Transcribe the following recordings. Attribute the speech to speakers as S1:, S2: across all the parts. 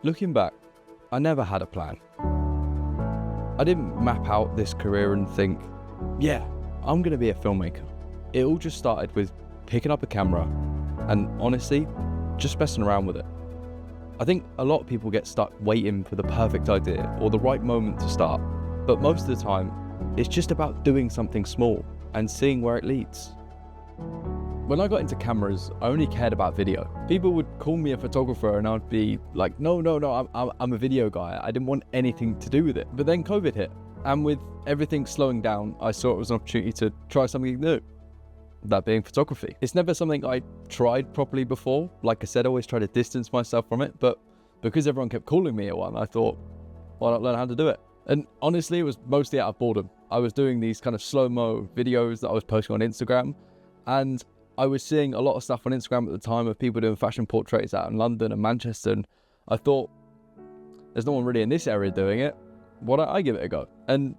S1: Looking back, I never had a plan. I didn't map out this career and think, yeah, I'm going to be a filmmaker. It all just started with picking up a camera and honestly, just messing around with it. I think a lot of people get stuck waiting for the perfect idea or the right moment to start, but most of the time, it's just about doing something small and seeing where it leads. When I got into cameras, I only cared about video. People would call me a photographer and I'd be like, no, I'm a video guy. I didn't want anything to do with it. But then COVID hit, and with everything slowing down, I saw it was an opportunity to try something new. That being photography. It's never something I tried properly before. Like I said, I always try to distance myself from it, but because everyone kept calling me at one, I thought, why not learn how to do it? And honestly, it was mostly out of boredom. I was doing these kind of slow-mo videos that I was posting on Instagram, and I was seeing a lot of stuff on Instagram at the time of people doing fashion portraits out in London and Manchester, and I thought, there's no one really in this area doing it. Why don't I give it a go? And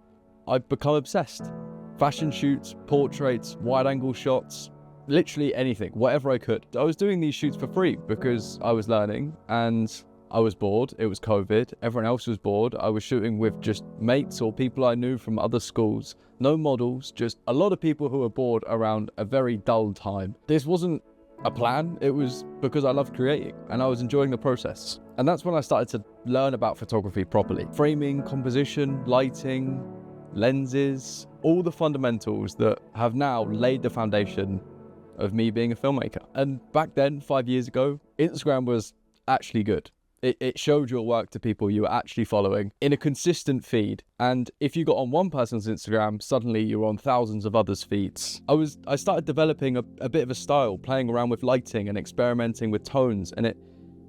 S1: I've become obsessed. Fashion shoots, portraits, wide-angle shots, literally anything, whatever I could. I was doing these shoots for free because I was learning and I was bored. It was COVID. Everyone else was bored. I was shooting with just mates or people I knew from other schools. No models, just a lot of people who were bored around a very dull time. This wasn't a plan. It was because I loved creating and I was enjoying the process. And that's when I started to learn about photography properly. Framing, composition, lighting, lenses, all the fundamentals that have now laid the foundation of me being a filmmaker. And back then, 5 years ago, Instagram was actually good. It showed your work to people you were actually following in a consistent feed. And if you got on one person's Instagram, suddenly you were on thousands of others' feeds. I started developing a bit of a style, playing around with lighting and experimenting with tones, and it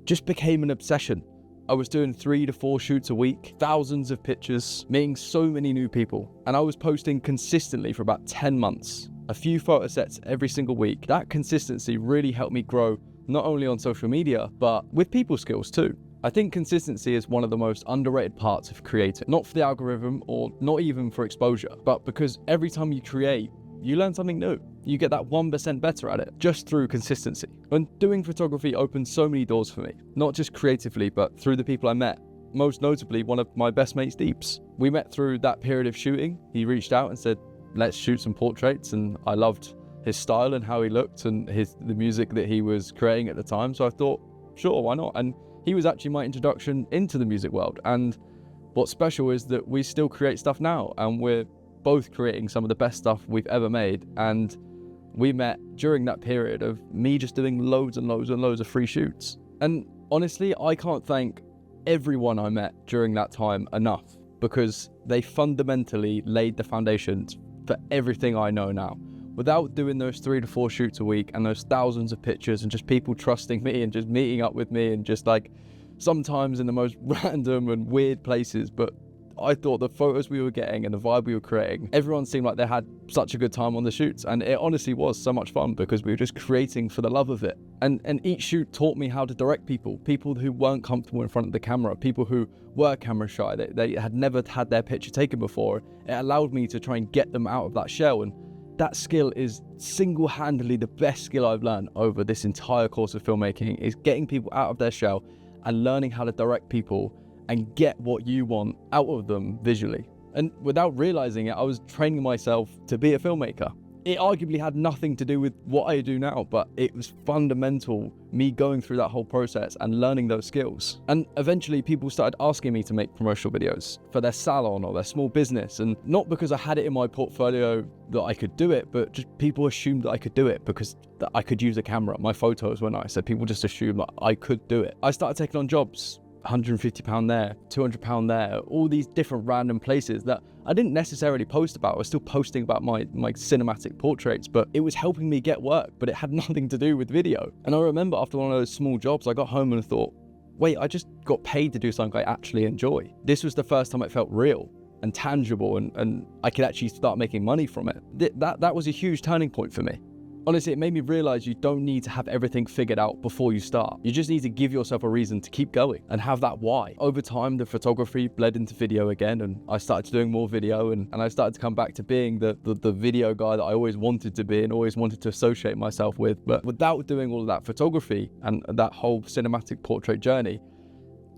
S1: just became an obsession. I was doing 3 to 4 shoots a week, thousands of pictures, meeting so many new people. And I was posting consistently for about 10 months, a few photo sets every single week. That consistency really helped me grow, not only on social media, but with people skills too. I think consistency is one of the most underrated parts of creating, not for the algorithm or not even for exposure, but because every time you create, you learn something new. You get that 1% better at it just through consistency. And doing photography opened so many doors for me, not just creatively, but through the people I met. Most notably, one of my best mates, Deeps. We met through that period of shooting. He reached out and said, let's shoot some portraits. And I loved his style and how he looked and the music that he was creating at the time. So I thought, sure, why not? And he was actually my introduction into the music world. And what's special is that we still create stuff now, and we're both creating some of the best stuff we've ever made. And we met during that period of me just doing loads and loads and loads of free shoots. And honestly, I can't thank everyone I met during that time enough, because they fundamentally laid the foundations for everything I know now. Without doing those 3 to 4 shoots a week and those thousands of pictures and just people trusting me and just meeting up with me and just like sometimes in the most random and weird places, but I thought the photos we were getting and the vibe we were creating, everyone seemed like they had such a good time on the shoots, and it honestly was so much fun because we were just creating for the love of it. And each shoot taught me how to direct people who weren't comfortable in front of the camera, people who were camera shy, they had never had their picture taken before. It allowed me to try and get them out of that shell, and that skill is single-handedly the best skill I've learned over this entire course of filmmaking, is getting people out of their shell and learning how to direct people and get what you want out of them visually. And without realizing it, I was training myself to be a filmmaker. It arguably had nothing to do with what I do now, but it was fundamental, me going through that whole process and learning those skills. And eventually people started asking me to make promotional videos for their salon or their small business. And not because I had it in my portfolio that I could do it, but just people assumed that I could do it because that I could use a camera. My photos were nice, so people just assumed that I could do it. I started taking on jobs, £150 there, £200 there, all these different random places that I didn't necessarily post about. I was still posting about my cinematic portraits, but it was helping me get work, but it had nothing to do with video. And I remember after one of those small jobs, I got home and thought, wait, I just got paid to do something I actually enjoy. This was the first time it felt real and tangible, and I could actually start making money from it. That was a huge turning point for me. Honestly, it made me realize you don't need to have everything figured out before you start. You just need to give yourself a reason to keep going and have that why. Over time, the photography bled into video again, and I started doing more video, and I started to come back to being the video guy that I always wanted to be and always wanted to associate myself with. But without doing all of that photography and that whole cinematic portrait journey,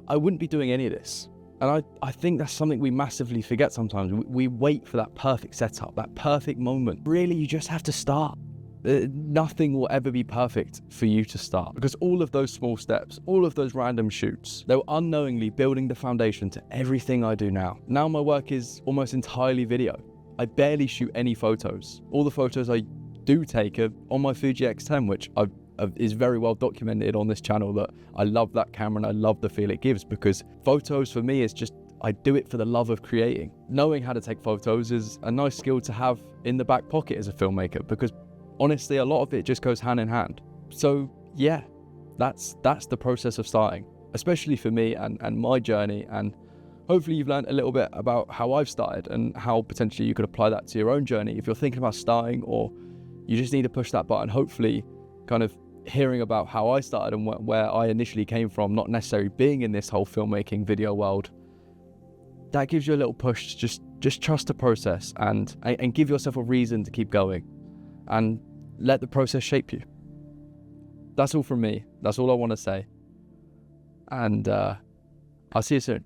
S1: I wouldn't be doing any of this. And I think that's something we massively forget sometimes. We wait for that perfect setup, that perfect moment. Really, you just have to start. Nothing will ever be perfect for you to start, because all of those small steps, all of those random shoots, they were unknowingly building the foundation to everything I do now. Now my work is almost entirely video. I barely shoot any photos. All the photos I do take are on my Fuji X10, which is very well documented on this channel, that I love that camera and I love the feel it gives, because photos for me is just, I do it for the love of creating. Knowing how to take photos is a nice skill to have in the back pocket as a filmmaker, because honestly, a lot of it just goes hand in hand. So yeah, that's the process of starting, especially for me and my journey. And hopefully you've learned a little bit about how I've started and how potentially you could apply that to your own journey if you're thinking about starting, or you just need to push that button. Hopefully kind of hearing about how I started and where I initially came from, not necessarily being in this whole filmmaking video world, that gives you a little push to just trust the process and give yourself a reason to keep going and let the process shape you. That's all from me. That's all I want to say. And I'll see you soon.